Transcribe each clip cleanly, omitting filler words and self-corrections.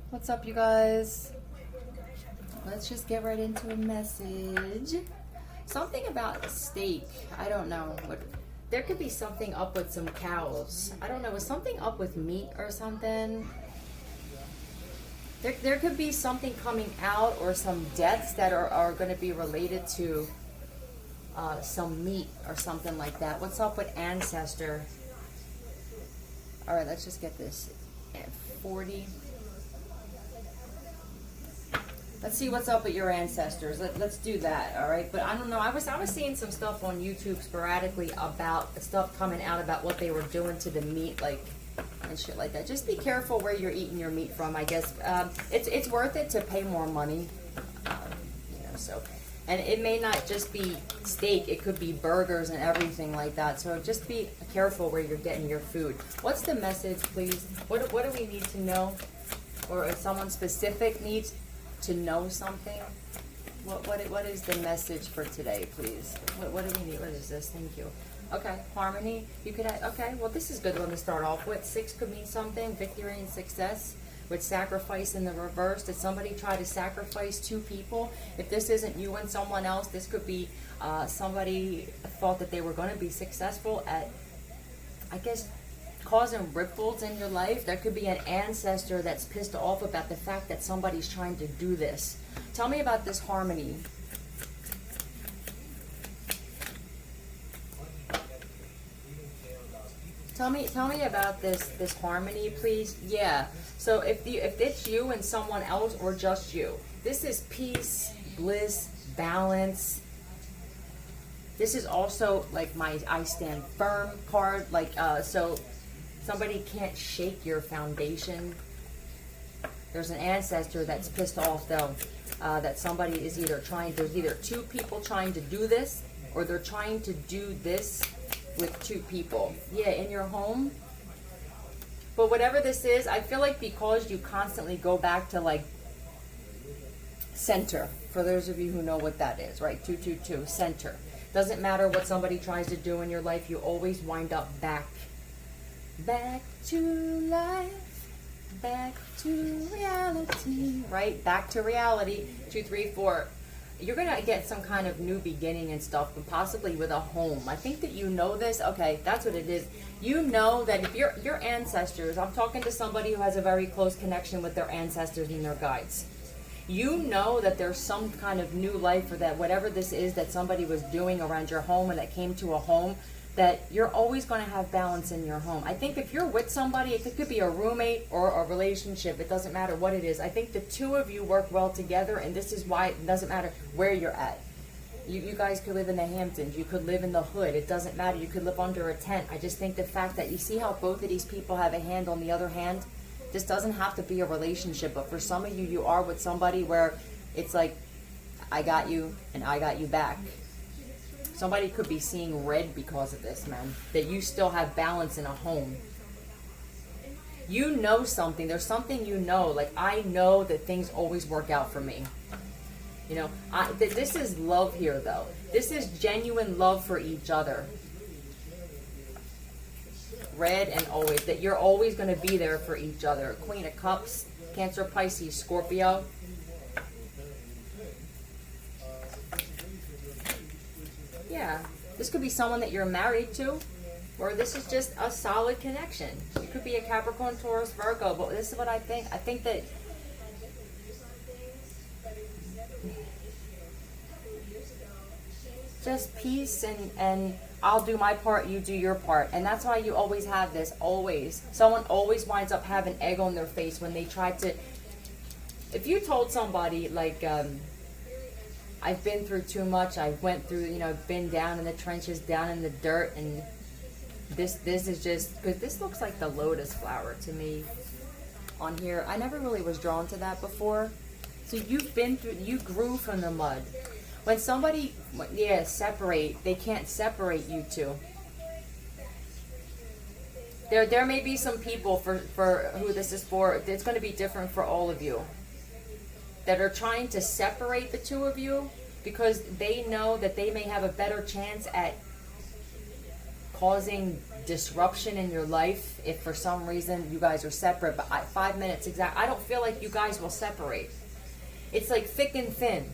What's up, you guys? Let's just get right into a message. Something about a steak. I don't know. There could be something up with some cows. I don't know. Was something up with meat or something? There could be something coming out or some deaths that are going to be related to some meat or something like that. What's up with ancestor? All right, let's just get this at 40. Let's see what's up with your ancestors. Let's do that, all right? But I don't know. I was seeing some stuff on YouTube sporadically about stuff coming out about what they were doing to the meat, like and shit like that. Just be careful where you're eating your meat from. I guess it's worth it to pay more money, So, and it may not just be steak. It could be burgers and everything like that. So just be careful where you're getting your food. What's the message, please? What do we need to know, or if someone specific needs to know something? What is the message for today, please? What do we need? What is this? Thank you. Okay, harmony. You could add, okay, well, this is a good one to start off with. 6 could mean something, victory and success. With sacrifice in the reverse, did somebody try to sacrifice 2 people? If this isn't you and someone else, this could be somebody thought that they were going to be successful at, I guess, causing ripples in your life. There could be an ancestor that's pissed off about the fact that somebody's trying to do this. Tell me about this harmony. Tell me about this harmony, please. Yeah. So if it's you and someone else or just you, this is peace, bliss, balance. This is also like my I stand firm card. Like so. Somebody can't shake your foundation. There's an ancestor that's pissed off though, that somebody is there's either 2 people trying to do this, or they're trying to do this with 2 people. Yeah, in your home. But whatever this is, I feel like because you constantly go back to like center, for those of you who know what that is, right? 222, center. Doesn't matter what somebody tries to do in your life, you always wind up back to life, back to reality, right? Back to reality. 2, 3, 4. You're gonna get some kind of new beginning and stuff, but possibly with a home. I think that you know this. Okay, that's what it is. You know that if your ancestors, I'm talking to somebody who has a very close connection with their ancestors and their guides. You know that there's some kind of new life, or that whatever this is that somebody was doing around your home and that came to a home, that you're always going to have balance in your home. I think if you're with somebody, it could be a roommate or a relationship. It doesn't matter what it is. I think the 2 of you work well together, and this is why it doesn't matter where you're at. You guys could live in the Hamptons. You could live in the hood. It doesn't matter. You could live under a tent. I just think the fact that you see how both of these people have a hand on the other hand, this doesn't have to be a relationship. But for some of you, you are with somebody where it's like, I got you and I got you back. Somebody could be seeing red because of this, man. That you still have balance in a home. You know something. There's something you know. Like, I know that things always work out for me. You know, this is love here, though. This is genuine love for each other. Red and always. That you're always going to be there for each other. Queen of Cups, Cancer, Pisces, Scorpio. Yeah, this could be someone that you're married to, or this is just a solid connection. It could be a Capricorn, Taurus, Virgo, but this is what I think. I think that just peace and I'll do my part, you do your part. And that's why you always have this, always. Someone always winds up having egg on their face when they try to, if you told somebody like, I've been through too much. I went through, been down in the trenches, down in the dirt, and this is just, because this looks like the lotus flower to me on here. I never really was drawn to that before. So you've been through, you grew from the mud. When somebody, separate, they can't separate you two. There may be some people for who this is for. It's going to be different for all of you, that are trying to separate the 2 of you because they know that they may have a better chance at causing disruption in your life if for some reason you guys are separate. But 5 minutes exact, I don't feel like you guys will separate. It's like thick and thin.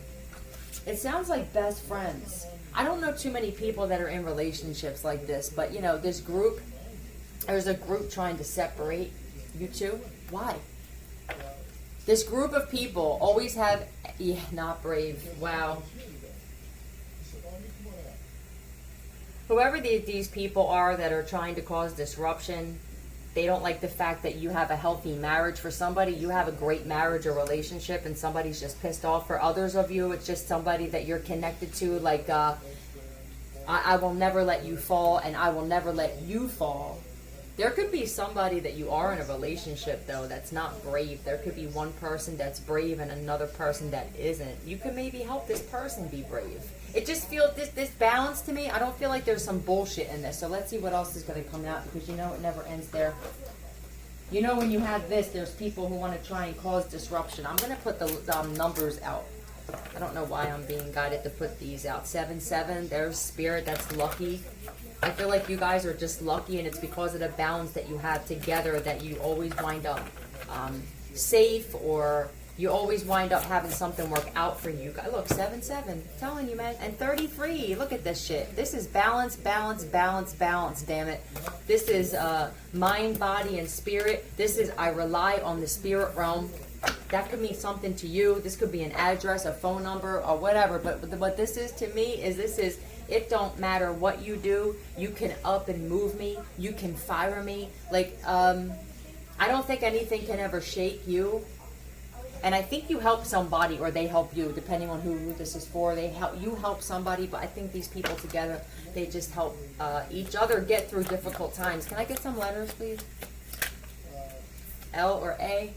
It sounds like best friends. I don't know too many people that are in relationships like this, but you know, there's a group trying to separate you two. Why? This group of people always have, yeah, not brave. Wow. Whoever these people are that are trying to cause disruption, they don't like the fact that you have a healthy marriage. For somebody, you have a great marriage or relationship, and somebody's just pissed off. For others of you, it's just somebody that you're connected to, like, I will never let you fall, and I will never let you fall. There could be somebody that you are in a relationship, though, that's not brave. There could be one person that's brave and another person that isn't. You could maybe help this person be brave. It just feels, this balance to me, I don't feel like there's some bullshit in this. So let's see what else is going to come out, because you know it never ends there. You know, when you have this, there's people who want to try and cause disruption. I'm going to put the numbers out. I don't know why I'm being guided to put these out. 7-7, there's spirit, that's lucky. I feel like you guys are just lucky, and it's because of the balance that you have together that you always wind up safe, or you always wind up having something work out for you. Look, 7-7, telling you, man. And 33, look at this shit. This is balance, balance, balance, balance, damn it. This is mind, body, and spirit. This is, I rely on the spirit realm. That could mean something to you. This could be an address, a phone number, or whatever. But what this is to me is, this is, it don't matter what you do. You can up and move me. You can fire me. Like, I don't think anything can ever shake you. And I think you help somebody, or they help you, depending on who this is for. You help somebody, but I think these people together, they just help each other get through difficult times. Can I get some letters, please? L or A?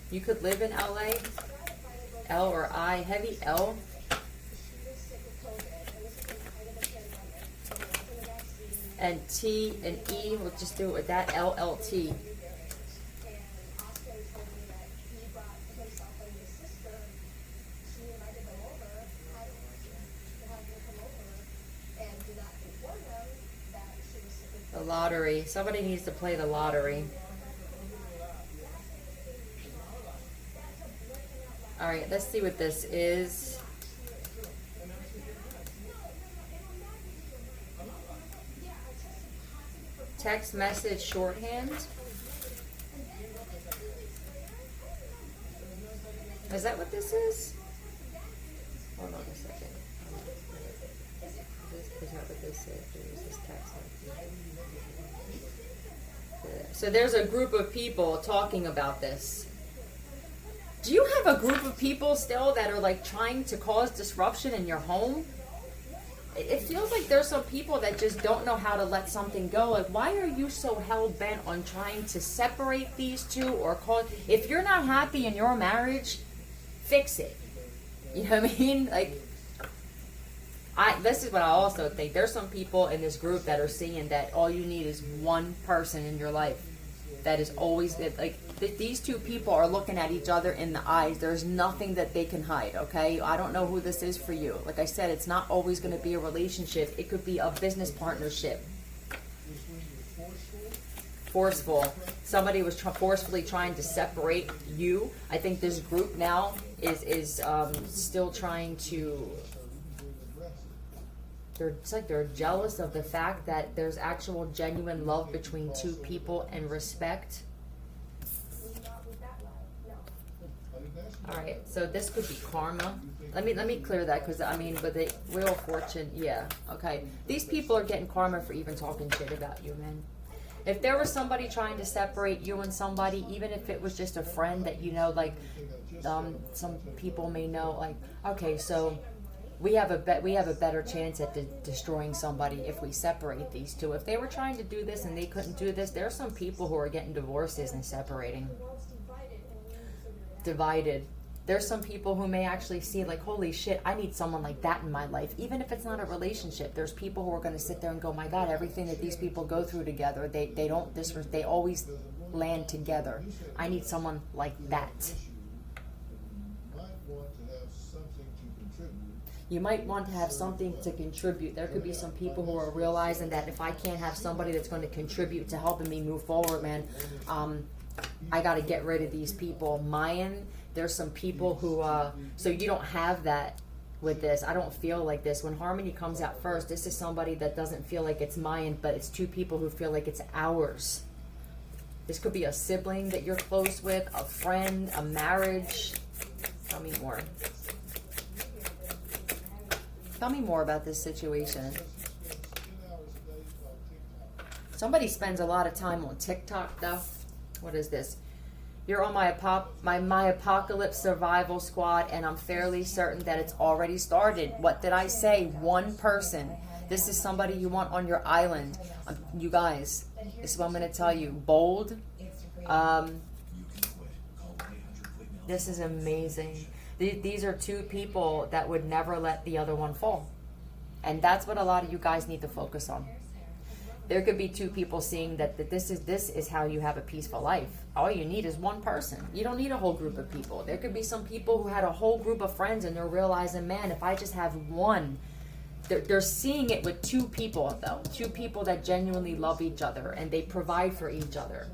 You could live in LA. L or I, heavy L. And T and E, we'll just do it with that, LLT. The lottery. Somebody needs to play the lottery. All right, let's see what this is. Text message shorthand. Is that what this is? Hold on a second. Is that what this is? Is this text message? So there's a group of people talking about this. Do you have a group of people still that are like trying to cause disruption in your home? It feels like there's some people that just don't know how to let something go. Like, why are you so hell-bent on trying to separate these two or cause... If you're not happy in your marriage, fix it. You know what I mean? Like, this is what I also think. There's some people in this group that are seeing that all you need is one person in your life that is always... like. These two people are looking at each other in the eyes. There's nothing that they can hide, okay? I don't know who this is for you. Like I said, it's not always going to be a relationship. It could be a business partnership. Forceful. Somebody was forcefully trying to separate you. I think this group now is still trying to... It's like they're jealous of the fact that there's actual genuine love between two people and respect. All right, so this could be karma. Let me clear that, because I mean, with the Wheel of Fortune, yeah, okay. These people are getting karma for even talking shit about you, man. If there was somebody trying to separate you and somebody, even if it was just a friend that you know, like, some people may know, like, okay, so we have a better chance at destroying somebody if we separate these two. If they were trying to do this and they couldn't do this, there are some people who are getting divorces and separating. Divided. There's some people who may actually see, like, holy shit, I need someone like that in my life. Even if it's not a relationship, there's people who are going to sit there and go, my God, everything that these people go through together, they always land together. I need someone like that. You might want to have something to contribute. There could be some people who are realizing that if I can't have somebody that's going to contribute to helping me move forward, man, I got to get rid of these people. Mayan, there's some people who, so you don't have that with this. I don't feel like this. When harmony comes out first, this is somebody that doesn't feel like it's mine, but it's two people who feel like it's ours. This could be a sibling that you're close with, a friend, a marriage. Tell me more. Tell me more about this situation. Somebody spends a lot of time on TikTok, though. What is this? You're on my apocalypse survival squad, and I'm fairly certain that it's already started. What did I say? One person. This is somebody you want on your island. You guys, this is what I'm going to tell you. Bold. This is amazing. These are two people that would never let the other one fall. And that's what a lot of you guys need to focus on. There could be two people seeing that this is how you have a peaceful life. All you need is one person. You don't need a whole group of people. There could be some people who had a whole group of friends and they're realizing, man, if I just have one. They're seeing it with two people, though. Two people that genuinely love each other and they provide for each other.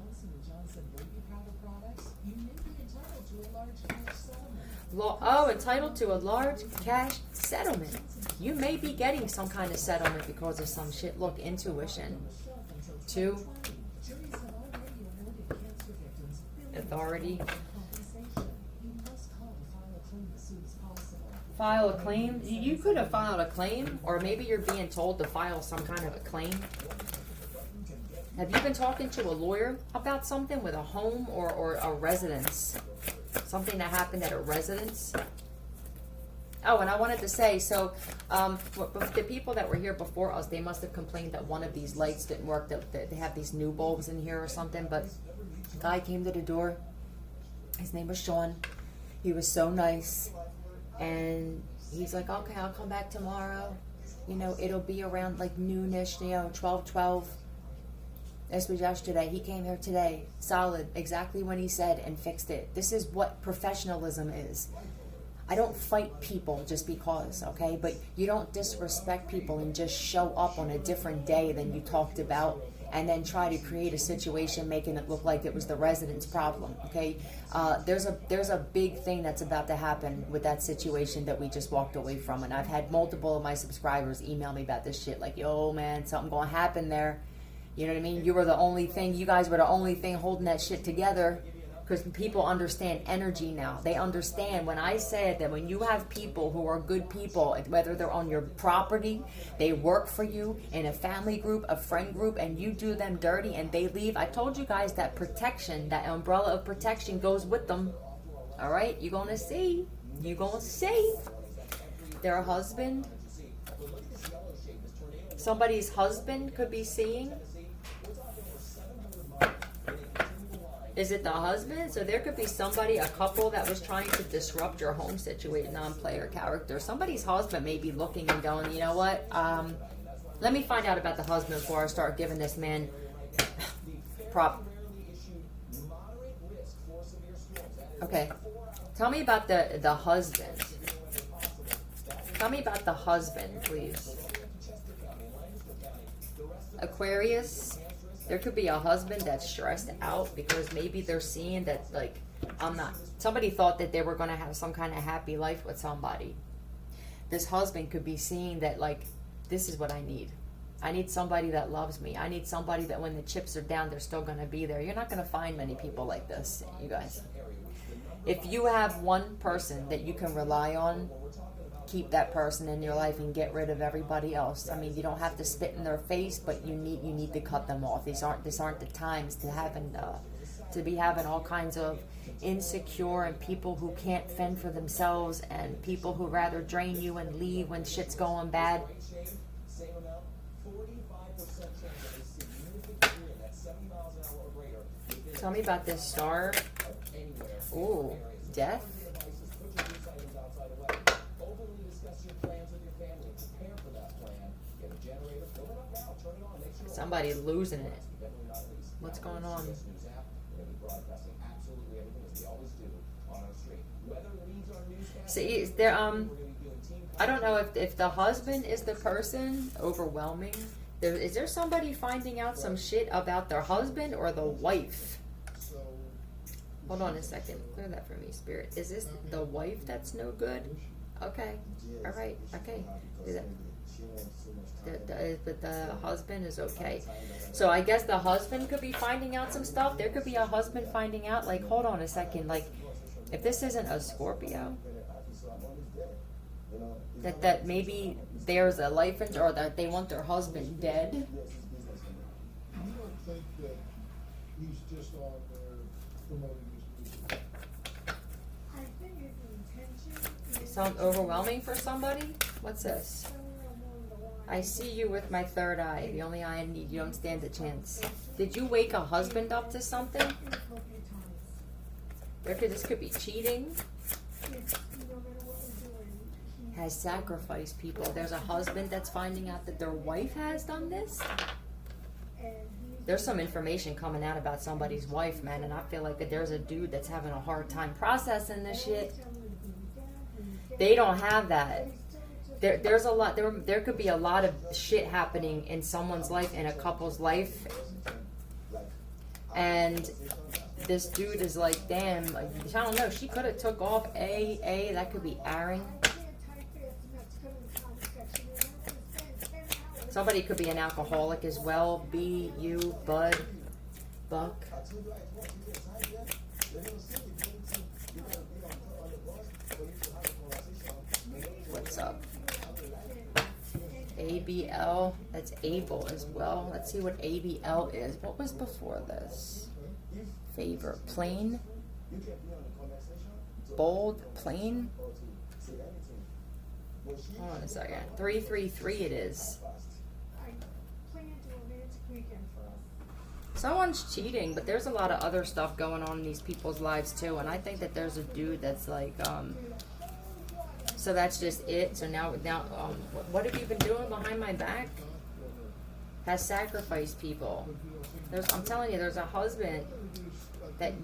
Entitled to a large cash settlement. You may be getting some kind of settlement because of some shit. Look, intuition. 2. Authority. File a claim. You could have filed a claim, or maybe you're being told to file some kind of a claim. Have you been talking to a lawyer about something with a home or a residence? Something that happened at a residence? Oh, and I wanted to say, so the people that were here before us, they must have complained that one of these lights didn't work, that they have these new bulbs in here or something, but the guy came to the door. His name was Sean. He was so nice. And he's like, okay, I'll come back tomorrow. You know, it'll be around like noonish, 12:12. This was yesterday. He came here today, solid, exactly when he said, and fixed it. This is what professionalism is. I don't fight people just because, okay? But you don't disrespect people and just show up on a different day than you talked about and then try to create a situation making it look like it was the resident's problem, okay? There's a big thing that's about to happen with that situation that we just walked away from. And I've had multiple of my subscribers email me about this shit like, yo, man, something gonna happen there. You know what I mean? You guys were the only thing holding that shit together, because people understand energy now. They understand when I said that when you have people who are good people, whether they're on your property, they work for you in a family group, a friend group, and you do them dirty and they leave. I told you guys that protection, that umbrella of protection goes with them. All right? You're going to see. You're going to see. Their husband. Somebody's husband could be seeing. Is it the husband? So there could be somebody, a couple that was trying to disrupt your home situation, non-player character. Somebody's husband may be looking and going, you know what? Let me find out about the husband before I start giving this man prop. Okay. Tell me about the husband. Tell me about the husband, please. Aquarius. There could be a husband that's stressed out because maybe they're seeing that, like, somebody thought that they were going to have some kind of happy life with somebody. This husband could be seeing that, like, this is what I need. I need somebody that loves me. I need somebody that when the chips are down, they're still going to be there. You're not going to find many people like this, you guys. If you have one person that you can rely on, keep that person in your life and get rid of everybody else. I mean, you don't have to spit in their face, but you need to cut them off. These aren't the times to be having all kinds of insecure and people who can't fend for themselves and people who rather drain you and leave when shit's going bad. Tell me about this star. Ooh, death. Somebody losing it. What's going on? See, there I don't know if the husband is the person overwhelming. Is there somebody finding out some shit about their husband or the wife? Hold on a second. Clear that for me, Spirit. Is this the wife that's no good? Okay. All right. Okay. But the husband is okay. So I guess the husband could be finding out some stuff. There could be a husband finding out. Like, hold on a second. Like, if this isn't a Scorpio, that maybe there's a life insurance, or that they want their husband dead. You don't think that he's just on there promoting his music? I think his intention is Sound overwhelming for somebody? What's this? I see you with my third eye. The only eye I need. You don't stand a chance. Did you wake a husband up to something? This could be cheating. Has sacrificed people. There's a husband that's finding out that their wife has done this. There's some information coming out about somebody's wife, man, and I feel like that there's a dude that's having a hard time processing this shit. They don't have that. There's a lot. There could be a lot of shit happening in someone's life, in a couple's life, and this dude is like, damn. I don't know. She could have took off A. That could be Aaron. Somebody could be an alcoholic as well. B, you, Bud, Buck. What's up? ABL. That's Abel as well. Let's see what ABL is. What was before this? Favor. Plain. Bold. Plain. Hold on a second. 333 it is. Someone's cheating, but there's a lot of other stuff going on in these people's lives too, and I think that there's a dude that's like, so that's just it. So now, what have you been doing behind my back? Has sacrificed people. I'm telling you, there's a husband that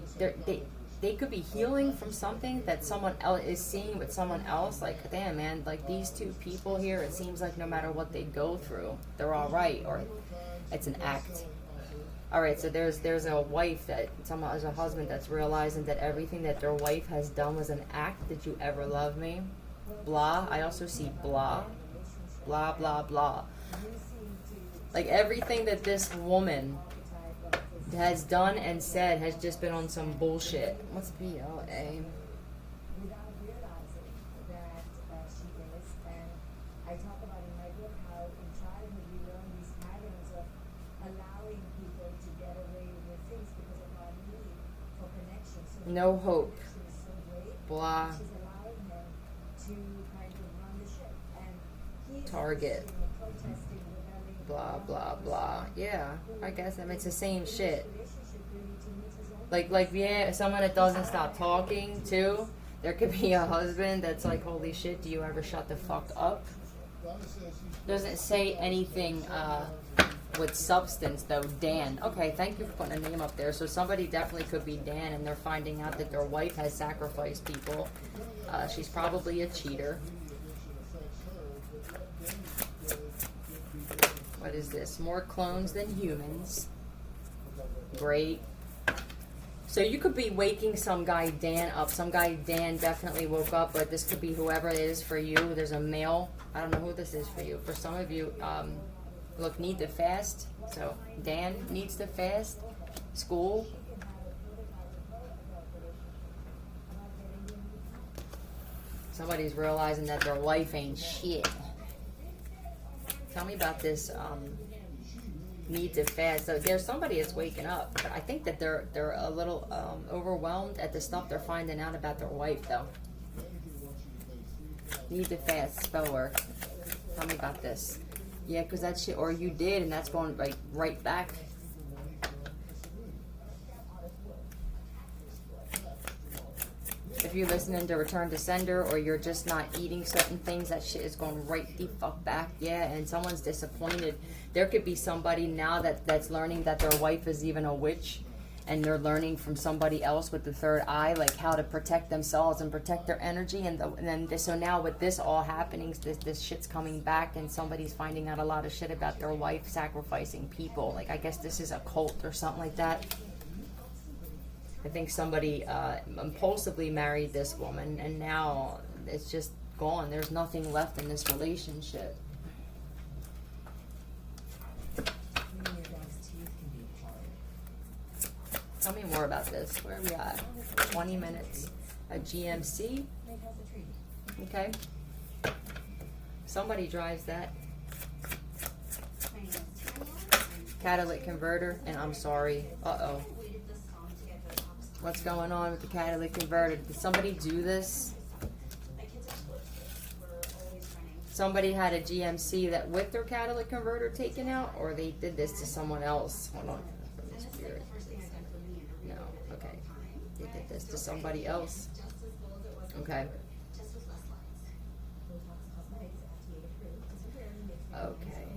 they could be healing from something that someone else is seeing with someone else. Like, damn, man, like these two people here, it seems like no matter what they go through, they're all right, or it's an act. All right, so there's a wife there's a husband that's realizing that everything that their wife has done was an act. Did you ever love me? Blah. I also see blah, blah, blah, blah. Like everything that this woman has done and said has just been on some bullshit. What's BLA? Without realizing that she is, and I talk about in my book how in childhood we learn these patterns of allowing people to get away with things because of our need for connection. So No hope. connection is so great, Blah. she's allowing him to kind of run the ship, and he's Target. protesting, rebelling, Blah, blah, blah. Yeah, I guess it's the same shit. relationship really to meet his own Like yeah, someone that doesn't stop talking too. There could be a husband that's like, holy shit, do you ever shut the fuck up? Doesn't say anything with substance though. Dan. Okay, thank you for putting a name up there. So somebody definitely could be Dan, and they're finding out that their wife has sacrificed people. She's probably a cheater. What is this? More clones than humans. Great. So you could be waking some guy Dan up. Some guy Dan definitely woke up, but this could be whoever it is for you. There's a male. I don't know who this is for you. For some of you, look, need to fast. So Dan needs to fast. School. Somebody's realizing that their wife ain't shit. Tell me about this need to fast. So there's somebody that's waking up, but I think that they're a little overwhelmed at the stuff they're finding out about their wife, though. Need to fast. Spell work. Tell me about this. Yeah, because that shit, or you did, and that's going right back. If you're listening to Return to Sender, or you're just not eating certain things, that shit is going right the fuck back. Yeah, and someone's disappointed There could be somebody now that's learning that their wife is even a witch, and they're learning from somebody else with the third eye, like how to protect themselves and protect their energy. So now with this all happening, this shit's coming back, and somebody's finding out a lot of shit about their wife sacrificing people. Like, I guess this is a cult or something like that. I think somebody impulsively married this woman, and now it's just gone. There's nothing left in this relationship. Tell me more about this. Where are we at? 20 minutes. A GMC? Okay. Somebody drives that. Catalytic converter, and I'm sorry. Uh-oh. What's going on with the catalytic converter? Did somebody do this? Somebody had a GMC that with their catalytic converter taken out, or they did this to someone else? Hold on. From the spirit. No, okay. They did this to somebody else. Okay. Okay.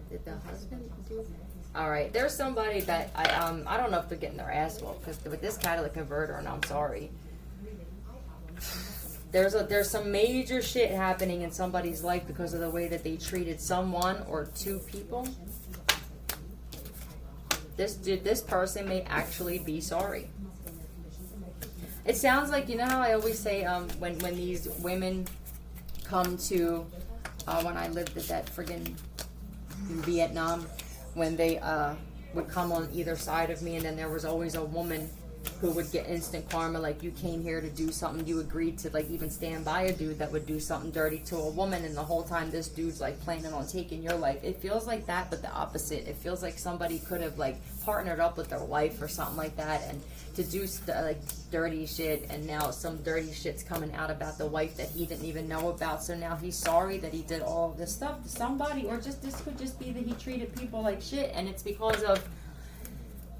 Did the husband do? All right. There's somebody that I don't know if they're getting their ass whooped, because with this catalytic converter, and I'm sorry. There's some major shit happening in somebody's life because of the way that they treated someone or two people. This person may actually be sorry. It sounds like, you know how I always say when these women come to when I lived at that friggin' in Vietnam, when they would come on either side of me, and then there was always a woman who would get instant karma, like you came here to do something, you agreed to like even stand by a dude that would do something dirty to a woman, and the whole time this dude's like planning on taking your life. It feels like that, but the opposite. It feels like somebody could have like partnered up with their wife or something like that, and to do like dirty shit, and now some dirty shit's coming out about the wife that he didn't even know about. So now he's sorry that he did all of this stuff to somebody, or just this could just be that he treated people like shit, and it's because of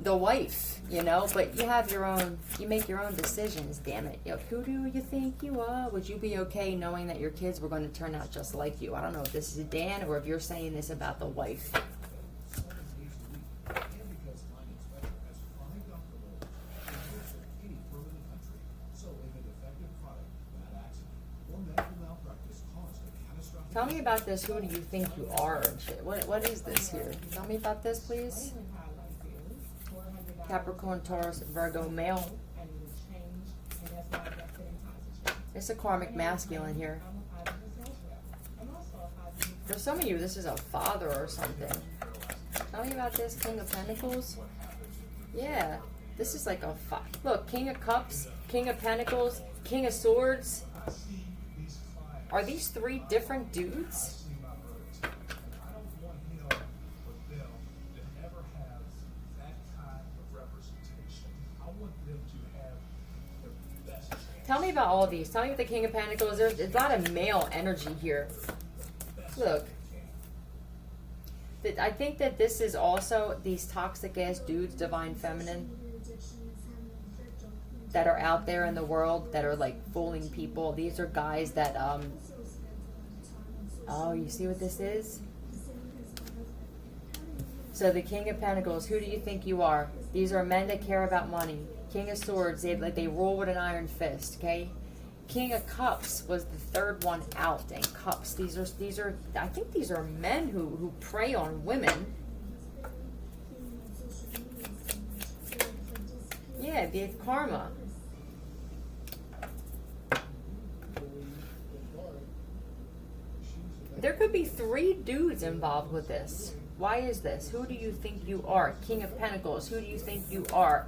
the wife, you know. But you have your own, you make your own decisions, damn it. Yo, who do you think you are? Would you be okay knowing that your kids were going to turn out just like you? I don't know if this is Dan or if you're saying this about the wife. Tell me about this. Who do you think you are and shit? What is this here? Tell me about this, please. Capricorn, Taurus, Virgo, male. It's a karmic masculine here. For some of you, this is a father or something. Tell me about this. King of Pentacles. Yeah, this is like a look. King of Cups, King of Pentacles, King of Swords. Are these three different dudes? Tell me about all these. Tell me about the King of Pentacles. There's a lot of male energy here. Look. I think that this is also these toxic ass dudes, divine feminine, that are out there in the world that are like fooling people. These are guys that oh, you see what this is? So the King of Pentacles, who do you think you are? These are men that care about money. King of Swords, they rule with an iron fist, okay? King of Cups was the third one out, and Cups, these are I think these are men who prey on women. Yeah, they have karma. There could be three dudes involved with this. Why is this? Who do you think you are? King of Pentacles, who do you think you are?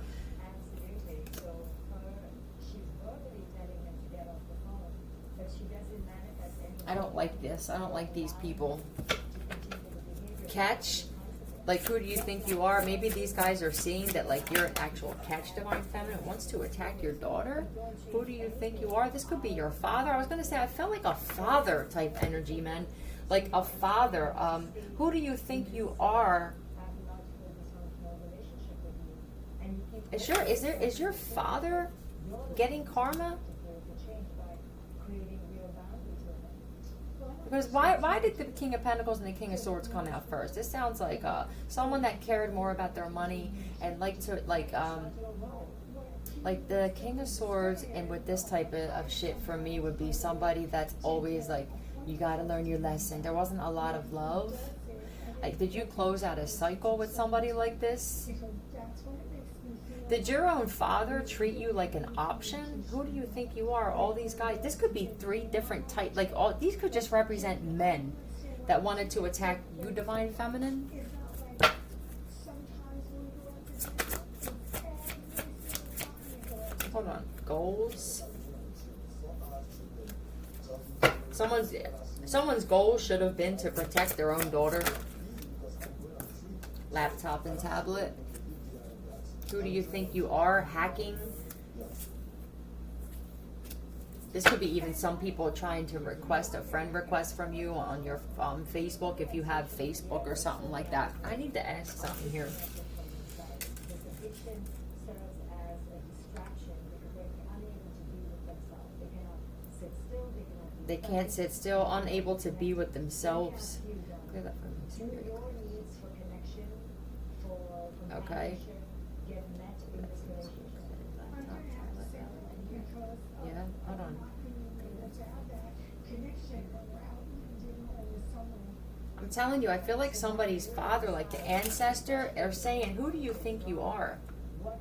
I don't like this. I don't like these people. Catch? Like, who do you think you are? Maybe these guys are seeing that, like, you're an actual catch, divine feminine, wants to attack your daughter. Who do you think you are? This could be your father. I was going to say, I felt like a father type energy, man. Like a father. Who do you think you are? Is your father getting karma? Because why did the King of Pentacles and the King of Swords come out first? This sounds like someone that cared more about their money and like to like the King of Swords, and with this type of shit for me would be somebody that's always like, you gotta learn your lesson. There wasn't a lot of love. Like, did you close out a cycle with somebody like this? Did your own father treat you like an option? Who do you think you are? All these guys, this could be 3 different types. Like, all these could just represent men that wanted to attack you, Divine Feminine. Hold on. Goals. Someone's goal should have been to protect their own daughter. Laptop and tablet. Who do you think you are? Hacking. This could be even some people trying to request a friend request from you on your Facebook, if you have Facebook or something like that. I need to ask something here. They can't sit still, unable to be with themselves. Clear that from me. Okay. Yeah, hold on. I'm telling you, I feel like somebody's father, like the ancestor, are saying, who do you think you are? What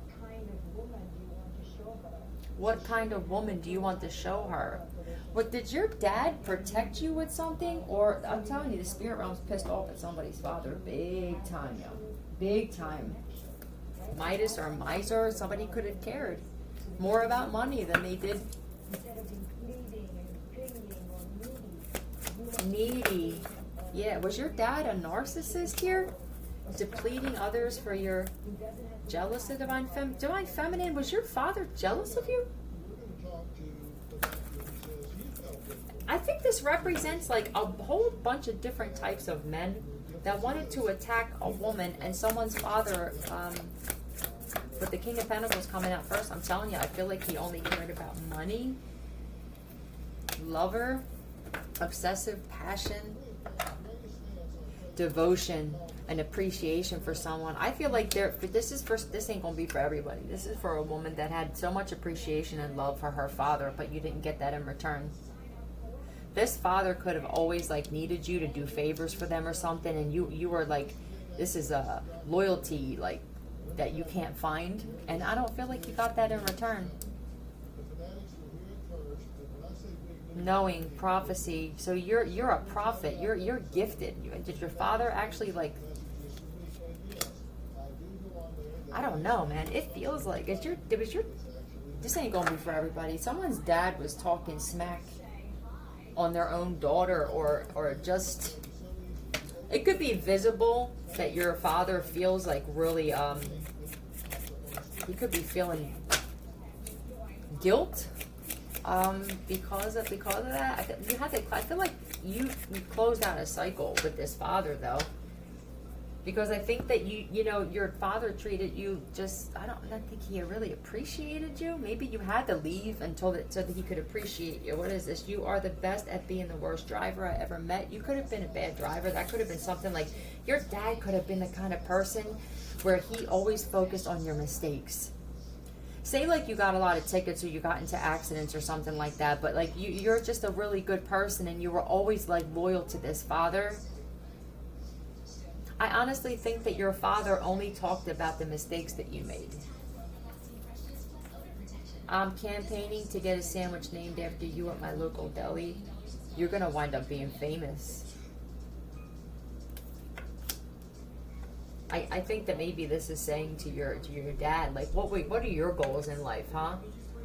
kind of woman do you want to show her? What, did your dad protect you with something? Or, I'm telling you, the spirit realm's pissed off at somebody's father. Big time, yo. Big time. Midas or miser, somebody could have cared more about money than they did. Needy. Yeah, was your dad a narcissist here? Depleting others for your jealous of Divine Feminine? Was your father jealous of you? I think this represents like a whole bunch of different types of men that wanted to attack a woman, and someone's father, with the King of Pentacles coming out first, I'm telling you, I feel like he only cared about money, lover, obsessive passion, devotion, and appreciation for someone. I feel like this ain't gonna be for everybody. This is for a woman that had so much appreciation and love for her father, but you didn't get that in return. This father could have always like needed you to do favors for them or something, and you were like, this is a loyalty like that you can't find, and I don't feel like you got that in return. Knowing, prophecy. So you're a prophet. You're gifted. Did your father actually like? I don't know, man. It feels like it was your. This ain't gonna be for everybody. Someone's dad was talking smack on their own daughter, or just. It could be visible that your father feels like really he could be feeling guilt because of that. I feel like you closed out a cycle with this father though, because I think that you know your father treated you just, I don't think he really appreciated you. Maybe you had to leave so that he could appreciate you. What is this? You are the best at being the worst driver I ever met. You could have been a bad driver. That could have been something like your dad could have been the kind of person where he always focused on your mistakes. Say like you got a lot of tickets or you got into accidents or something like that, but like you're just a really good person and you were always like loyal to this father. I honestly think that your father only talked about the mistakes that you made. I'm campaigning to get a sandwich named after you at my local deli. You're gonna wind up being famous. I think that maybe this is saying to your dad, like, what are your goals in life, huh?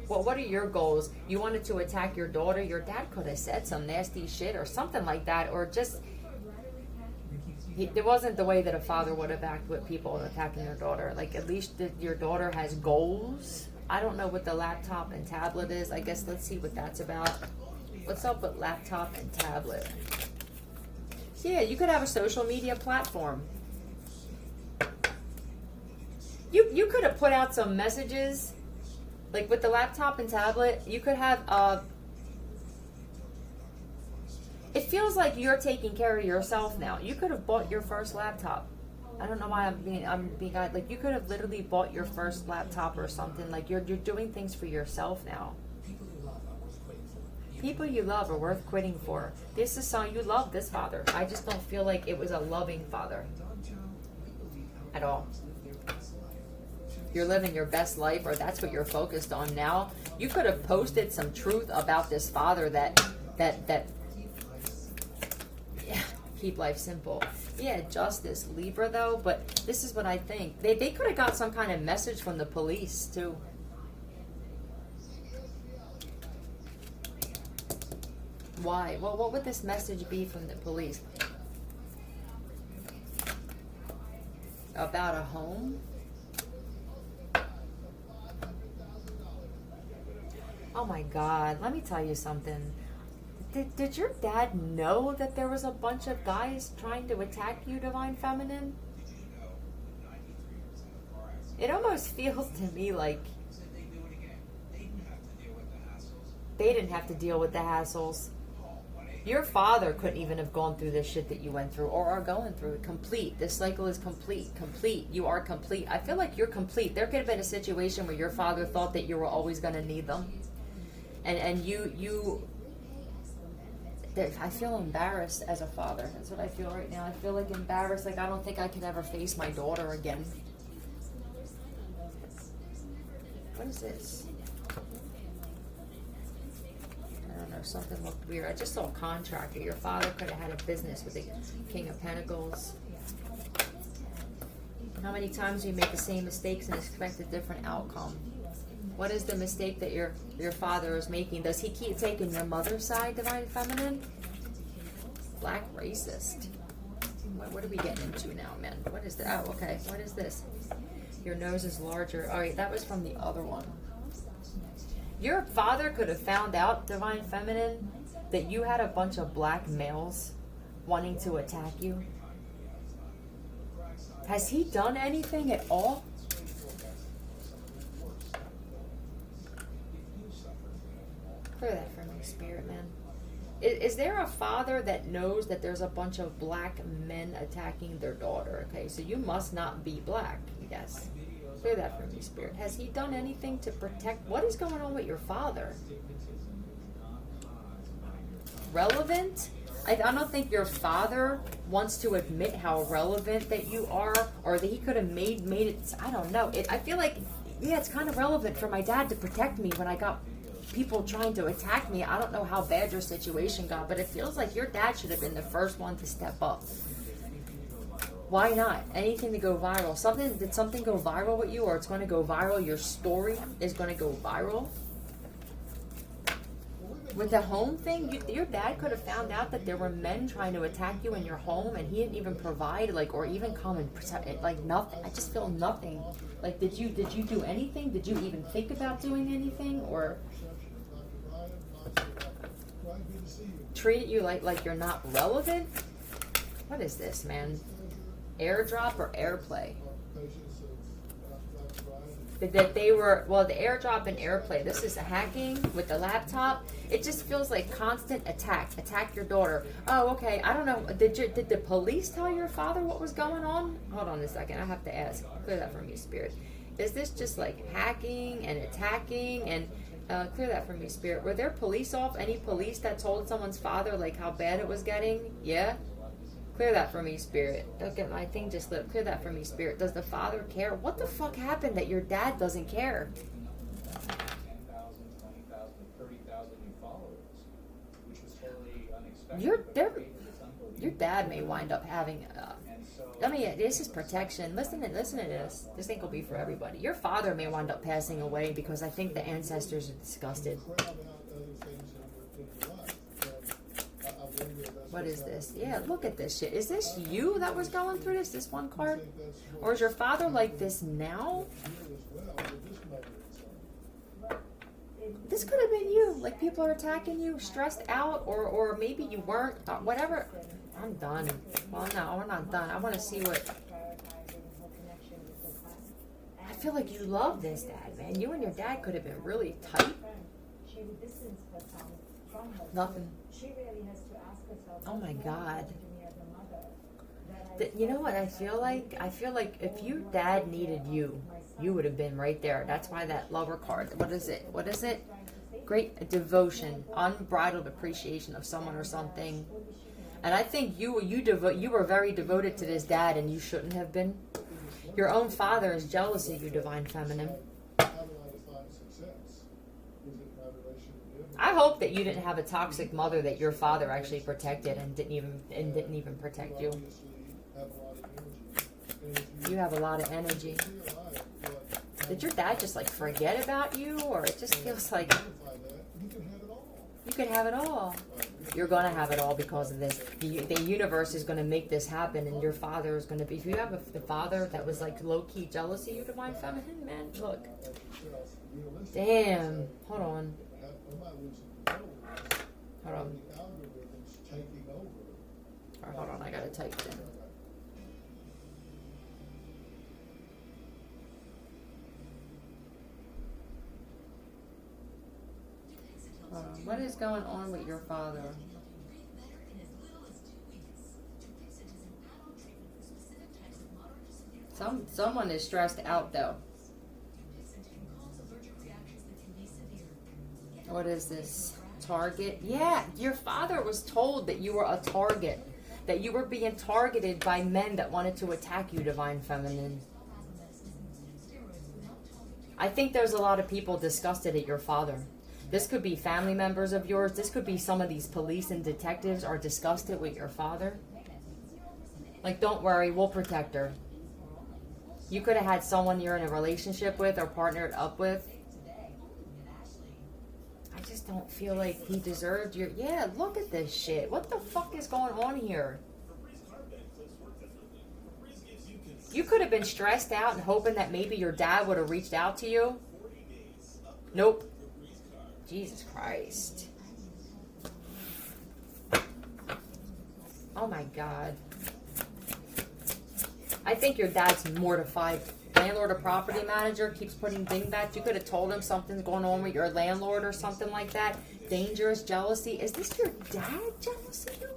What are your goals? You wanted to attack your daughter. Your dad could have said some nasty shit or something like that, or just it wasn't the way that a father would have acted with people attacking their daughter. Like, at least your daughter has goals. I don't know what the laptop and tablet is. I guess let's see what that's about. What's up with laptop and tablet? Yeah, you could have a social media platform. You could have put out some messages, like with the laptop and tablet. You could have It feels like you're taking care of yourself now. You could have bought your first laptop. I don't know why I'm being like, you could have literally bought your first laptop or something. Like you're doing things for yourself now. People you love are worth quitting for. This is someone you love, this father. I just don't feel like it was a loving father at all. You're living your best life, or that's what you're focused on now. You could have posted some truth about this father that yeah, keep life simple. Yeah, justice, Libra though, but this is what I think. They could have got some kind of message from the police too. Why? Well, what would this message be from the police? About a home? Oh my God, let me tell you something. Did your dad know that there was a bunch of guys trying to attack you, Divine Feminine? It almost feels to me like they didn't have to deal with the hassles. Your father couldn't even have gone through this shit that you went through or are going through. Complete. This cycle is complete. Complete. You are complete. I feel like you're complete. There could have been a situation where your father thought that you were always going to need them. And I feel embarrassed as a father. That's what I feel right now. I feel like embarrassed. Like I don't think I could ever face my daughter again. What is this? I don't know. Something looked weird. I just saw a contractor. Your father could have had a business with the King of Pentacles. How many times do you make the same mistakes and expect a different outcome? What is the mistake that your father is making? Does he keep taking your mother's side, Divine Feminine? Black racist. What are we getting into now, man? What is that? Oh, okay. What is this? Your nose is larger. All right, that was from the other one. Your father could have found out, Divine Feminine, that you had a bunch of black males wanting to attack you. Has he done anything at all? Clear that for me, Spirit, man. Is there a father that knows that there's a bunch of black men attacking their daughter? Okay, so you must not be black, yes. Clear that for me, Spirit. Has he done anything to protect? What is going on with your father? Relevant? I don't think your father wants to admit how relevant that you are, or that he could have made it. I don't know. I feel like, yeah, it's kind of relevant for my dad to protect me when I got people trying to attack me. I don't know how bad your situation got, but it feels like your dad should have been the first one to step up. Why not? Anything to go viral. Did something go viral with you, or it's going to go viral? Your story is going to go viral. With the home thing, your dad could have found out that there were men trying to attack you in your home, and he didn't even provide, like, or even come and protect it, like nothing. I just feel nothing. Like, did you do anything? Did you even think about doing anything, or treat you like you're not relevant? What is this, man? Airdrop or airplay? That they were, well, the airdrop and airplay. This is hacking with the laptop. It just feels like constant attack your daughter. Oh, okay. I don't know. Did the police tell your father what was going on? Hold on a second. I have to ask. Clear that for me, Spirit. Is this just like hacking and attacking? And clear that for me, Spirit. Were there any police that told someone's father like how bad it was getting? Yeah. Clear that for me, Spirit. Don't get my thing just lit. Clear that for me, Spirit. Does the father care? What the fuck happened that your dad doesn't care? 10,000, 20,000, 30,000 new followers, which was totally unexpected. Your dad may wind up having. This is protection. Listen to this. This ain't gonna be for everybody. Your father may wind up passing away because I think the ancestors are disgusted. What is this? Yeah, look at this shit. Is this you that was going through this one card? Or is your father like this now? This could have been you. Like, people are attacking you, stressed out, or maybe you weren't. Whatever. I'm done. Well, no, we're not done. I want to see what... I feel like you love this dad, man. You and your dad could have been really tight. from her. Nothing. So she really has to ask herself, Oh my what's God. happened to me as a mother that I You know what I felt feel like? I feel like if your dad needed you, you would have been right there. That's why that lover card. What is it? What is it? Great devotion, unbridled appreciation of someone or something. And I think you were very devoted to this dad, and you shouldn't have been. Your own father is jealous of you, divine feminine. How do I define success? Is it my relation to him? I hope that you didn't have a toxic mother that your father actually protected and didn't even protect you. Obviously have a lot of energy. And if You have a lot of energy. realize what Did your dad just like forget about you, or it just feels like identify that, you can have it all. you could have it all? You're gonna have it all because of this. The universe is gonna make this happen, and your father is gonna be. If you have the father that was like low key jealous of you, divine feminine, man, look. Damn. Hold on. Am I losing control of this? Hold on. The algorithm's taking over. All right, hold on. I gotta type it in. What is going on with your father? Someone is stressed out though. What is this? Target? Yeah, your father was told that you were a target. That you were being targeted by men that wanted to attack you, divine feminine. I think there's a lot of people disgusted at your father. This could be family members of yours. This could be some of these police and detectives are disgusted with your father. Like, don't worry, we'll protect her. You could have had someone you're in a relationship with or partnered up with. I just don't feel like he deserved your... Yeah, look at this shit. What the fuck is going on here? You could have been stressed out and hoping that maybe your dad would have reached out to you. Nope. Jesus Christ. Oh my God. I think your dad's mortified. Landlord or property manager keeps putting dingbats. You could have told him something's going on with your landlord or something like that. Dangerous jealousy. Is this your dad jealous of you?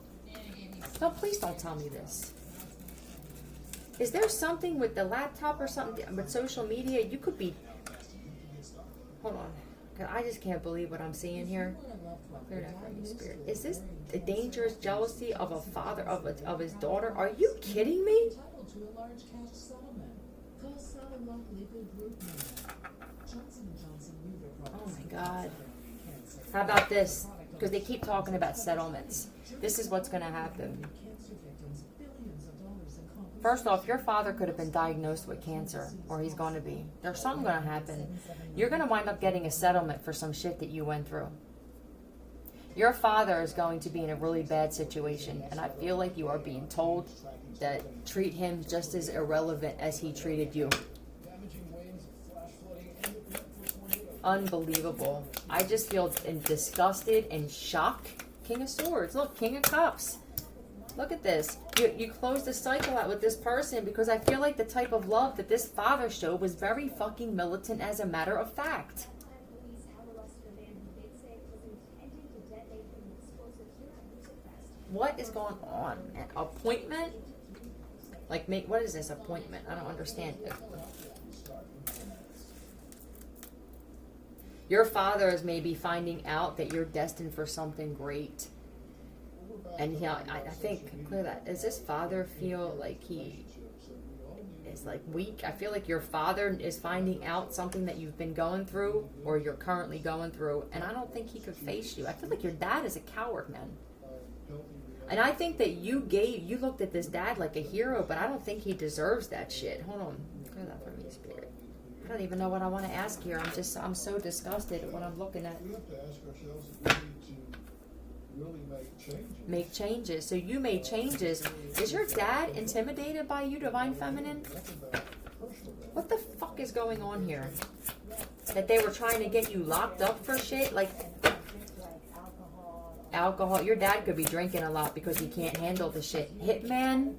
No, please don't tell me this. Is there something with the laptop or something with social media? You could be... Hold on. I just can't believe what I'm seeing here. Clear that from me, Spirit. Is this a dangerous jealousy of a father of his daughter? Are you kidding me? Oh my God. How about this? Because they keep talking about settlements. This is what's going to happen. First off, your father could have been diagnosed with cancer, or he's going to be. There's something going to happen. You're going to wind up getting a settlement for some shit that you went through. Your father is going to be in a really bad situation, and I feel like you are being told that treat him just as irrelevant as he treated you. Unbelievable. I just feel disgusted and shocked. King of Swords. Look, King of Cups. Look at this. You closed the cycle out with this person because I feel like the type of love that this father showed was very fucking militant as a matter of fact. What is going on? An appointment? Like, what is this appointment? I don't understand. Your father is maybe finding out that you're destined for something great. And I think, clear that. Does this father feel like he is like weak? I feel like your father is finding out something that you've been going through or you're currently going through. And I don't think he could face you. I feel like your dad is a coward, man. And I think that you looked at this dad like a hero, but I don't think he deserves that shit. Hold on. Clear that from me, Spirit. I don't even know what I want to ask here. I'm so disgusted at what I'm looking at. We have to ask ourselves if we need to really make changes. Make changes. So you made changes. Is your dad intimidated by you, divine feminine? What the fuck is going on here? That they were trying to get you locked up for shit? Like alcohol. Your dad could be drinking a lot because he can't handle the shit. Hitman.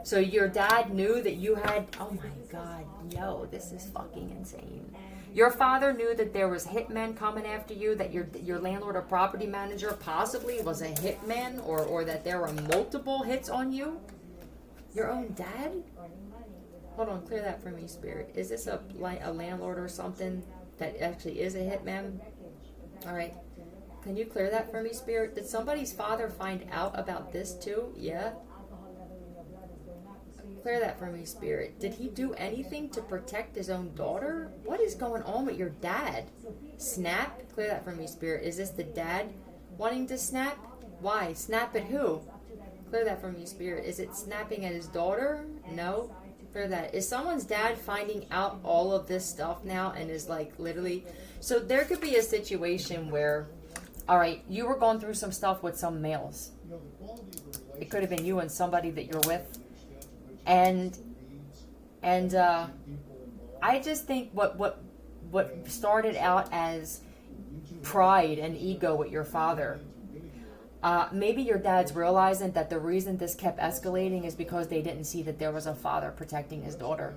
So your dad knew that you had, oh my God, yo, this is fucking insane. Your father knew that there was hitmen coming after you, that your landlord or property manager possibly was a hitman, or that there were multiple hits on you? Your own dad? Hold on, clear that for me, Spirit. Is this a landlord or something that actually is a hitman? All right. Can you clear that for me, Spirit? Did somebody's father find out about this too? Yeah? Clear that for me, Spirit. Did he do anything to protect his own daughter? What is going on with your dad? Snap? Clear that for me, Spirit. Is this the dad wanting to snap? Why? Snap at who? Clear that for me, Spirit. Is it snapping at his daughter? No? Clear that. Is someone's dad finding out all of this stuff now and is like literally... So there could be a situation where, all right, you were going through some stuff with some males. It could have been you and somebody that you're with. And I just think what started out as pride and ego with your father, maybe your dad's realizing that the reason this kept escalating is because they didn't see that there was a father protecting his daughter.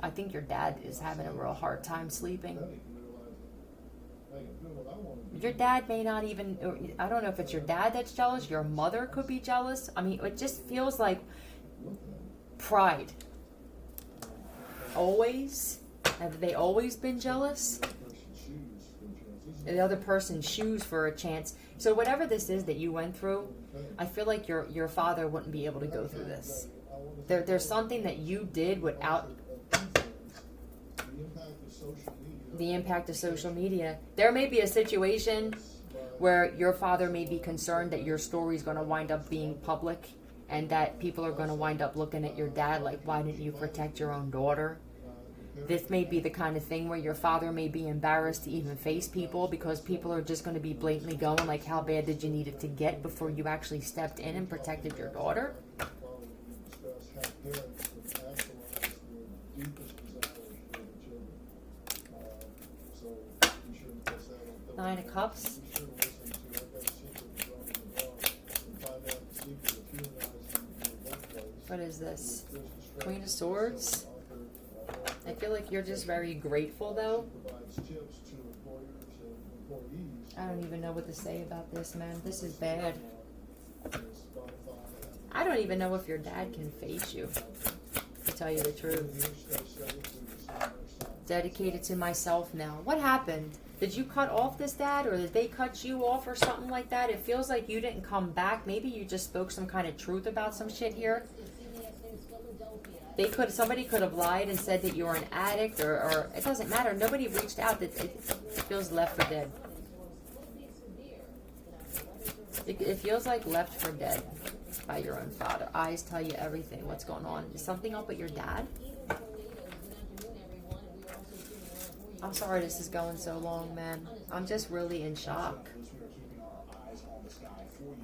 I think your dad is having a real hard time sleeping. Your dad may not even, I don't know if it's your dad that's jealous, your mother could be jealous. I mean, it just feels like pride. Always? Have they always been jealous? The other person's shoes for a chance. So whatever this is that you went through, I feel like your father wouldn't be able to go through this. There's something that you did without the impact of social media. There may be a situation where your father may be concerned that your story is going to wind up being public and that people are going to wind up looking at your dad like, why didn't you protect your own daughter? This may be the kind of thing where your father may be embarrassed to even face people because people are just going to be blatantly going like, how bad did you need it to get before you actually stepped in and protected your daughter? Nine of Cups. What is this? Queen of Swords. I feel like you're just very grateful though. I don't even know what to say about this, man. This is bad. I don't even know if your dad can face you, to tell you the truth. Dedicated to myself now. What happened? Did you cut off this dad, or did they cut you off or something like that? It feels like you didn't come back. Maybe you just spoke some kind of truth about some shit here. Somebody could have lied and said that you were an addict, or it doesn't matter. Nobody reached out. It feels left for dead. It feels like left for dead by your own father. Eyes tell you everything. What's going on? Is something up with your dad? I'm sorry this is going so long, man. I'm just really in shock.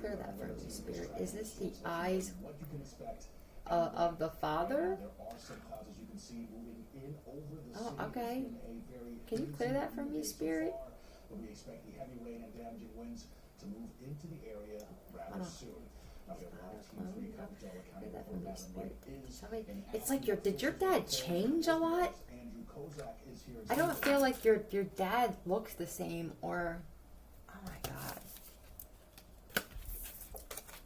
Clear that from me, Spirit. Is this the eyes of the father? Oh, okay. Can you clear that from me, Spirit? We expect the heavy rain and damaging winds to move into the area rather soon. It's like did your dad change a lot? I don't feel like your dad looks the same, or oh my God.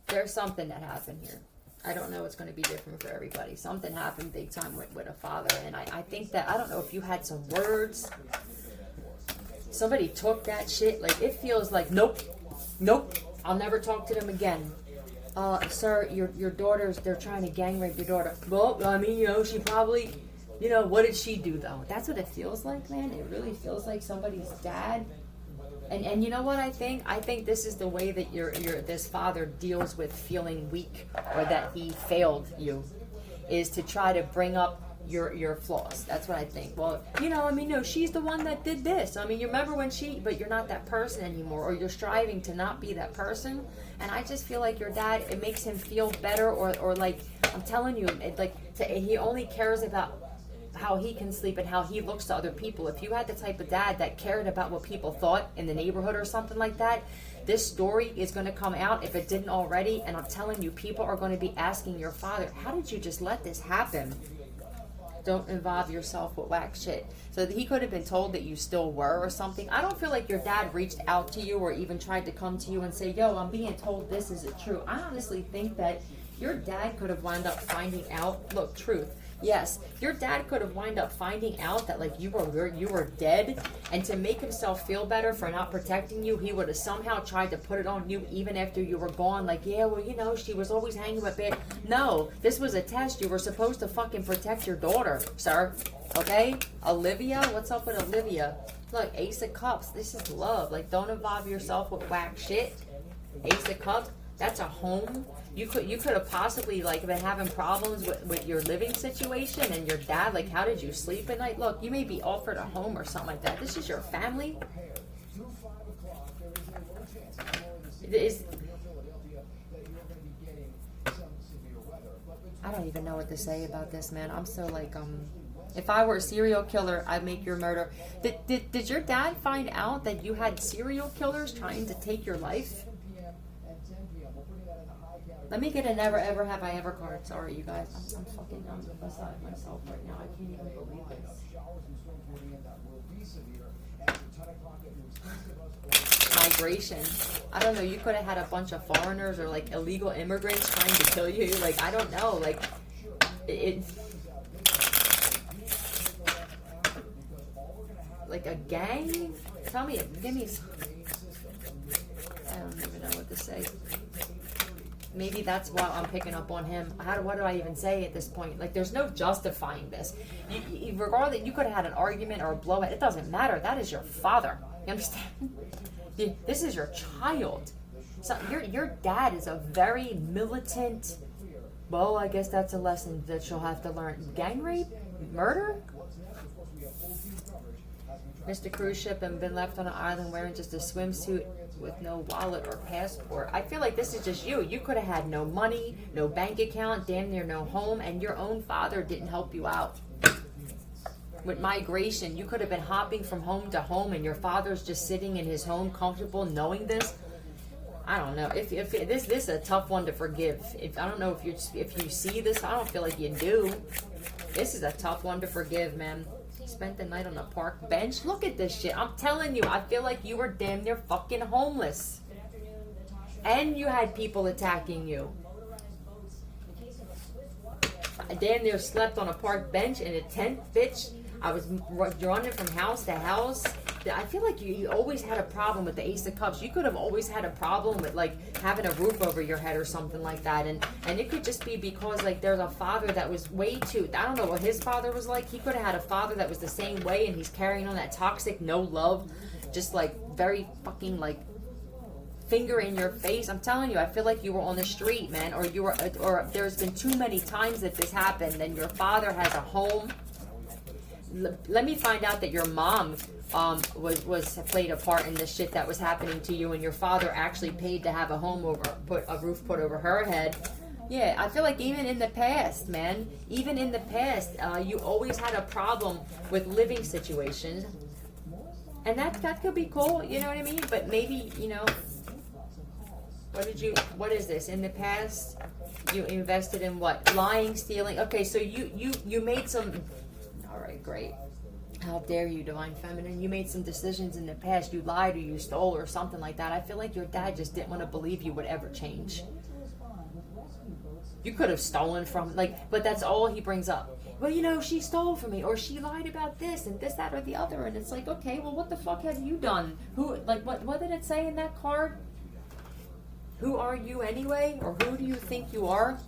There's something that happened here. I don't know, it's going to be different for everybody. Something happened big time with a father, and I think that, I don't know if you had some words. Somebody took that shit, like it feels like, nope, I'll never talk to them again. Sir, your daughter's, they're trying to gang rape your daughter. Well, I mean, she probably, what did she do though? That's what it feels like, man. It really feels like somebody's dad. And you know what I think? I think this is the way that this father deals with feeling weak or that he failed you, is to try to bring up your flaws. That's what I think. Well, no, she's the one that did this. I mean, you remember when but you're not that person anymore, or you're striving to not be that person. And I just feel like your dad, it makes him feel better, or like, I'm telling you, he only cares about how he can sleep and how he looks to other people. If you had the type of dad that cared about what people thought in the neighborhood or something like that, this story is going to come out if it didn't already. And I'm telling you, people are going to be asking your father, how did you just let this happen? Don't involve yourself with whack shit. So he could have been told that you still were or something. I don't feel like your dad reached out to you or even tried to come to you and say, yo, I'm being told this isn't true. I honestly think that your dad could have wound up finding out. Look, truth. Yes, your dad could have wound up finding out that like you were dead, and to make himself feel better for not protecting you, he would have somehow tried to put it on you even after you were gone. Like, yeah, well, you know, she was always hanging with bad. No, this was a test. You were supposed to fucking protect your daughter, sir. Okay, Olivia, what's up with Olivia? Look, Ace of Cups. This is love. Like, don't involve yourself with whack shit. Ace of Cups. That's a home. You could have possibly like been having problems with your living situation and your dad. Like, how did you sleep at night? Look, you may be offered a home or something like that. This is your family. It is. I don't even know what to say about this, man. I'm so like if I were a serial killer, I'd make your murder. Did your dad find out that you had serial killers trying to take your life? Let me get a never ever have I ever card. Sorry, you guys. I'm fucking beside myself right now. I can't even believe this. Migration. I don't know. You could have had a bunch of foreigners or like illegal immigrants trying to kill you. Like, I don't know. Like, it. Like a gang? Tell me. Give me. I don't even know what to say. Maybe that's why I'm picking up on him. What do I even say at this point? Like, there's no justifying this. Regardless, you could have had an argument or a blowout. It doesn't matter. That is your father. You understand? This is your child. So your dad is a very militant. Well, I guess that's a lesson that you'll have to learn. Gang rape? Murder? Missed a cruise ship and been left on an island wearing just a swimsuit with no wallet or passport. I feel like this is just you. You could have had no money, no bank account, damn near no home, and your own father didn't help you out. With migration, you could have been hopping from home to home, and your father's just sitting in his home comfortable knowing this. I don't know. If this is a tough one to forgive. I don't know if you see this, I don't feel like you do. This is a tough one to forgive, man. Spent the night on a park bench. Look at this shit. I'm telling you, I feel like you were damn near fucking homeless. And you had people attacking you. I damn near slept on a park bench in a tent, bitch. I was running from house to house. I feel like you always had a problem with the Ace of Cups. You could have always had a problem with like having a roof over your head or something like that. And it could just be because like there's a father that was way too, I don't know what his father was like. He could have had a father that was the same way, and he's carrying on that toxic no love, just like very fucking like finger in your face. I'm telling you, I feel like you were on the street, man, or there's been too many times that this happened, and your father has a home. Let me find out that your mom was played a part in this shit that was happening to you, and your father actually paid to have a roof put over her head. Yeah, I feel like even in the past, man, you always had a problem with living situations, and that could be cool, you know what I mean? But maybe, you know, what is this? In the past, you invested in what? Lying, stealing. Okay, so you made some. All right, great. How dare you, Divine Feminine? You made some decisions in the past. You lied or you stole or something like that. I feel like your dad just didn't want to believe you would ever change. You could have stolen from, like, but that's all he brings up. Well, you know, she stole from me, or she lied about this and this, that, or the other. And it's like, okay, well, what the fuck have you done? What did it say in that card? Who are you anyway? Or who do you think you are?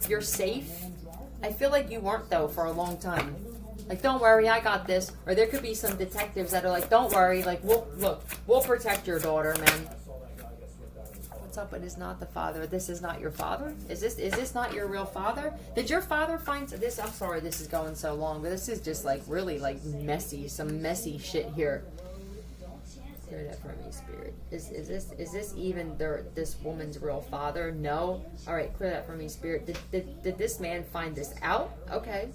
You're safe? I feel like you weren't, though, for a long time. Like, don't worry, I got this. Or there could be some detectives that are like, don't worry, like, we'll protect your daughter, man. What's up? It is not the father. This is not your father? Is this not your real father? Did your father find this? I'm sorry this is going so long, but this is just like really like messy, some messy shit here. Clear that for me, Spirit. Is this even this woman's real father? No. All right, clear that for me, Spirit. Did this man find this out? Okay.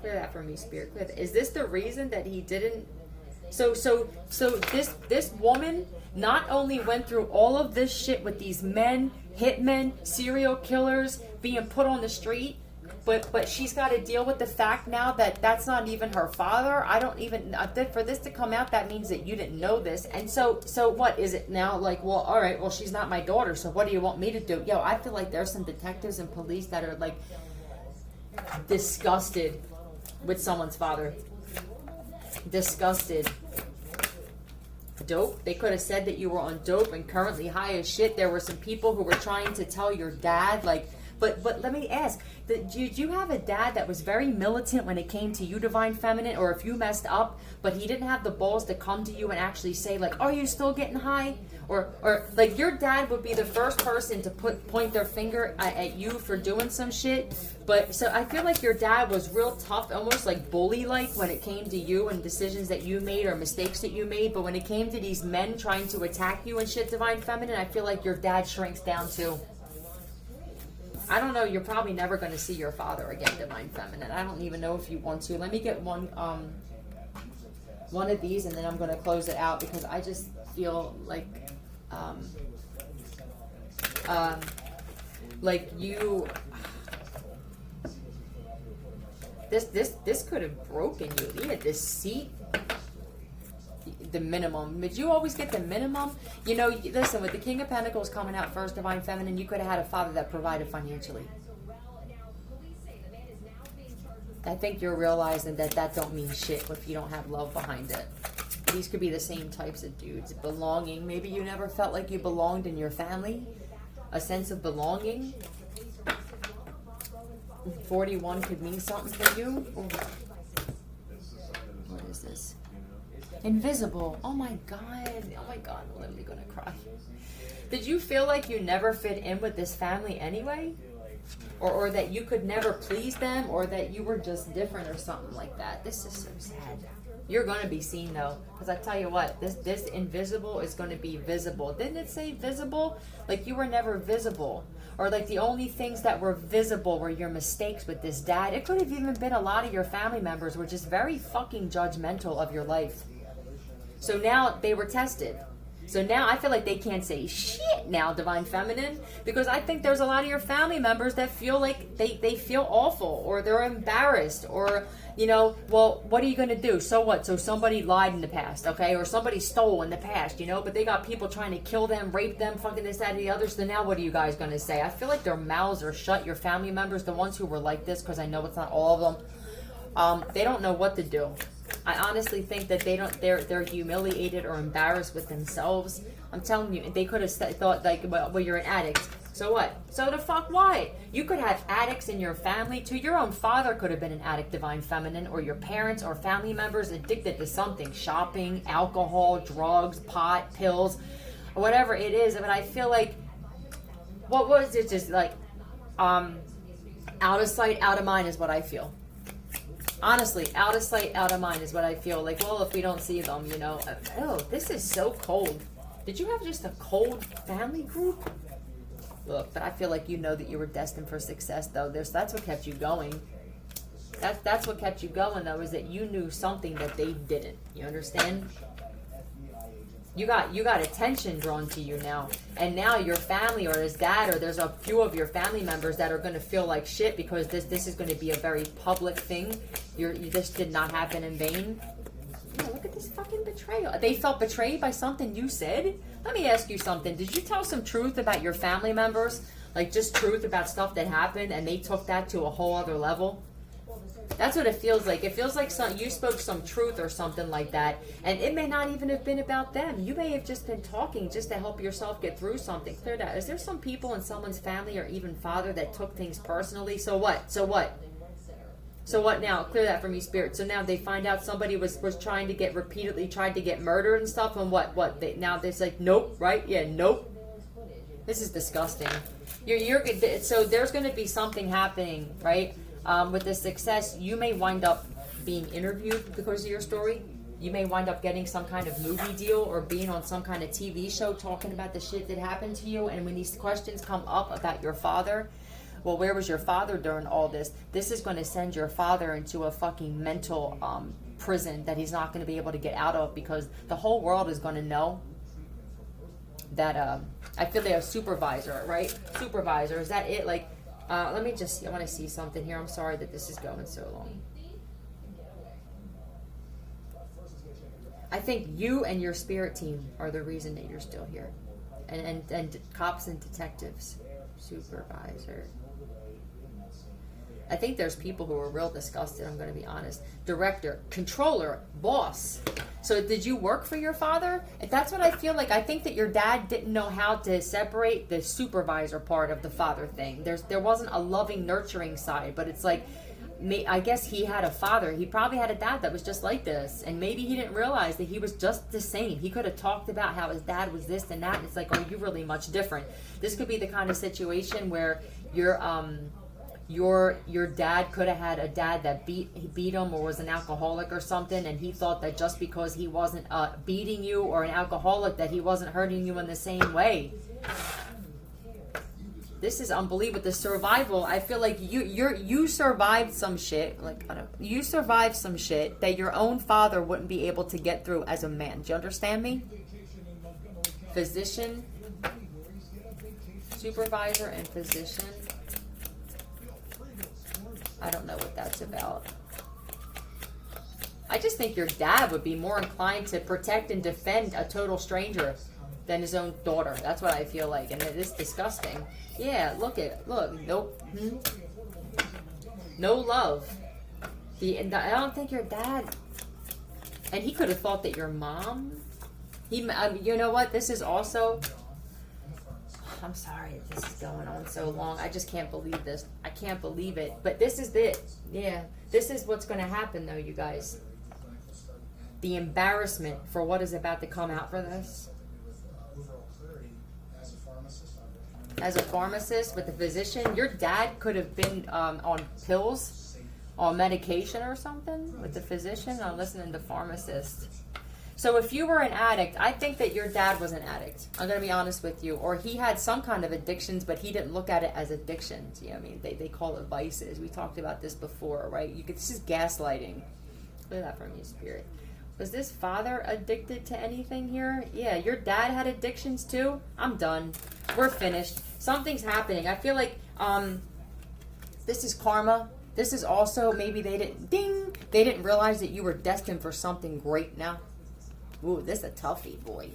Clear that for me, Spirit. Clear that. Is this the reason that he didn't? So this woman not only went through all of this shit with these men, hitmen, serial killers being put on the street, but she's got to deal with the fact now that that's not even her father. I don't even for this to come out, that means that you didn't know this. And so what is it now? Like, well, all right, well, she's not my daughter, so what do you want me to do? Yo, I feel like there's some detectives and police that are like disgusted with someone's father. Disgusted. Dope. They could have said that you were on dope and currently high as shit. There were some people who were trying to tell your dad, like, but let me ask, did you have a dad that was very militant when it came to you, Divine Feminine, or if you messed up, but he didn't have the balls to come to you and actually say, like, are you still getting high? Or like your dad would be the first person to point their finger at you for doing some shit. But so I feel like your dad was real tough, almost like bully-like when it came to you and decisions that you made or mistakes that you made. But when it came to these men trying to attack you and shit, Divine Feminine, I feel like your dad shrinks down too. I don't know, you're probably never going to see your father again, Divine Feminine. I don't even know if you want to. Let me get one of these and then I'm going to close it out because I just feel like you, this could have broken you. You had this seat, the minimum. But you always get the minimum. You know, listen, with the King of Pentacles coming out first, Divine Feminine, you could have had a father that provided financially. I think you're realizing that don't mean shit if you don't have love behind it. These could be the same types of dudes. Belonging. Maybe you never felt like you belonged in your family. A sense of belonging. 41 could mean something for you. What is this? Invisible. Oh my god. Oh my god. I'm literally gonna cry. Did you feel like you never fit in with this family anyway? Or that you could never please them? Or that you were just different or something like that? This is so sad. You're going to be seen though. Because I tell you what, this invisible is going to be visible. Didn't it say visible? Like you were never visible. Or like the only things that were visible were your mistakes with this dad. It could have even been a lot of your family members were just very fucking judgmental of your life. So now they were tested. So now I feel like they can't say shit now, Divine Feminine, because I think there's a lot of your family members that feel like they feel awful or they're embarrassed or, you know, well, what are you going to do? So what? So somebody lied in the past, okay? Or somebody stole in the past, you know, but they got people trying to kill them, rape them, fucking this, that, and the other. So now what are you guys going to say? I feel like their mouths are shut, your family members, the ones who were like this, because I know it's not all of them. They don't know what to do. I honestly think that they're humiliated or embarrassed with themselves. I'm telling you, they could have thought like, well, you're an addict. So what? So the fuck what? You could have addicts in your family too. Your own father could have been an addict, Divine Feminine, or your parents or family members addicted to something. Shopping, alcohol, drugs, pot, pills, whatever it is. But I feel like, what was it? Just like, out of sight, out of mind is what I feel. Honestly, out of sight, out of mind is what I feel. Like, well, if we don't see them, you know. Oh, this is so cold. Did you have just a cold family group? Look, but I feel like you know that you were destined for success, though. That's what kept you going. That's what kept you going, though, is that you knew something that they didn't. You understand? You got attention drawn to you now, and now your family or his dad or there's a few of your family members that are going to feel like shit because this is going to be a very public thing. This did not happen in vain. Yeah, look at this fucking betrayal. They felt betrayed by something you said. Let me ask you something. Did you tell some truth about your family members, like just truth about stuff that happened, and they took that to a whole other level? That's what it feels like. It feels like you spoke some truth or something like that. And it may not even have been about them. You may have just been talking just to help yourself get through something. Clear that. Is there some people in someone's family or even father that took things personally? So what? So what? So what now? Clear that for me, Spirit. So now they find out somebody was trying to get repeatedly tried to get murdered and stuff. And what? Now they're like, nope, right? Yeah, nope. This is disgusting. So there's going to be something happening, right? With this success, you may wind up being interviewed because of your story. You may wind up getting some kind of movie deal or being on some kind of TV show talking about the shit that happened to you. And when these questions come up about your father, well, where was your father during all this? This is going to send your father into a fucking mental prison that he's not going to be able to get out of, because the whole world is going to know that I feel they have supervisor, right? Supervisor, is that it? Like, let me just see. I want to see something here. I'm sorry that this is going so long. I think you and your spirit team are the reason that you're still here. And cops and detectives. Supervisor. I think there's people who are real disgusted, I'm going to be honest. Director, controller, boss. So did you work for your father? That's what I feel like. I think that your dad didn't know how to separate the supervisor part of the father thing. There wasn't a loving, nurturing side, but it's like, I guess he had a father. He probably had a dad that was just like this, and maybe he didn't realize that he was just the same. He could have talked about how his dad was this and that, and it's like, oh, you're really much different. This could be the kind of situation where your dad could have had a dad that beat him or was an alcoholic or something, and he thought that just because he wasn't beating you or an alcoholic that he wasn't hurting you in the same way. This is unbelievable. The survival, I feel like you survived some shit. Like, you survived some shit that your own father wouldn't be able to get through as a man. Do you understand me? Physician, supervisor, and physician. I don't know what that's about. I just think your dad would be more inclined to protect and defend a total stranger than his own daughter. That's what I feel like, and it is disgusting. Yeah, look, nope. No love. I don't think your dad, and he could have thought that your mom, you know what, this is also, I'm sorry this is going on so long. I just can't believe this. I can't believe it. But this is it. Yeah. This is what's going to happen, though, you guys. The embarrassment for what is about to come out for this. As a pharmacist with a physician, your dad could have been on pills, on medication or something with the physician. I'm listening to pharmacist. So if you were an addict, I think that your dad was an addict. I'm going to be honest with you. Or he had some kind of addictions, but he didn't look at it as addictions. You know what I mean? They call it vices. We talked about this before, right? This is gaslighting. Clear that from you, spirit. Was this father addicted to anything here? Yeah, your dad had addictions too? I'm done. We're finished. Something's happening. I feel like this is karma. This is also maybe they didn't realize that you were destined for something great now. Ooh, this is a toughie, boy.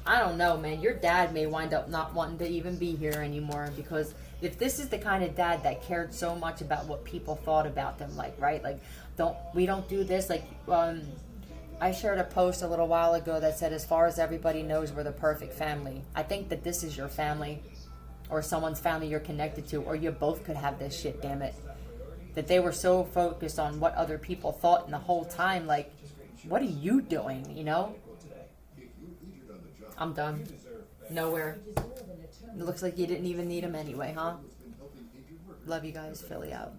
I don't know, man. Your dad may wind up not wanting to even be here anymore, because if this is the kind of dad that cared so much about what people thought about them, like, right? Like, we don't do this. Like, I shared a post a little while ago that said, as far as everybody knows, we're the perfect family. I think that this is your family, or someone's family you're connected to, or you both could have this shit, damn it. That they were so focused on what other people thought, and the whole time, like, what are you doing, you know? I'm done. Nowhere. It looks like you didn't even need him anyway, huh? Love you guys. Philly out.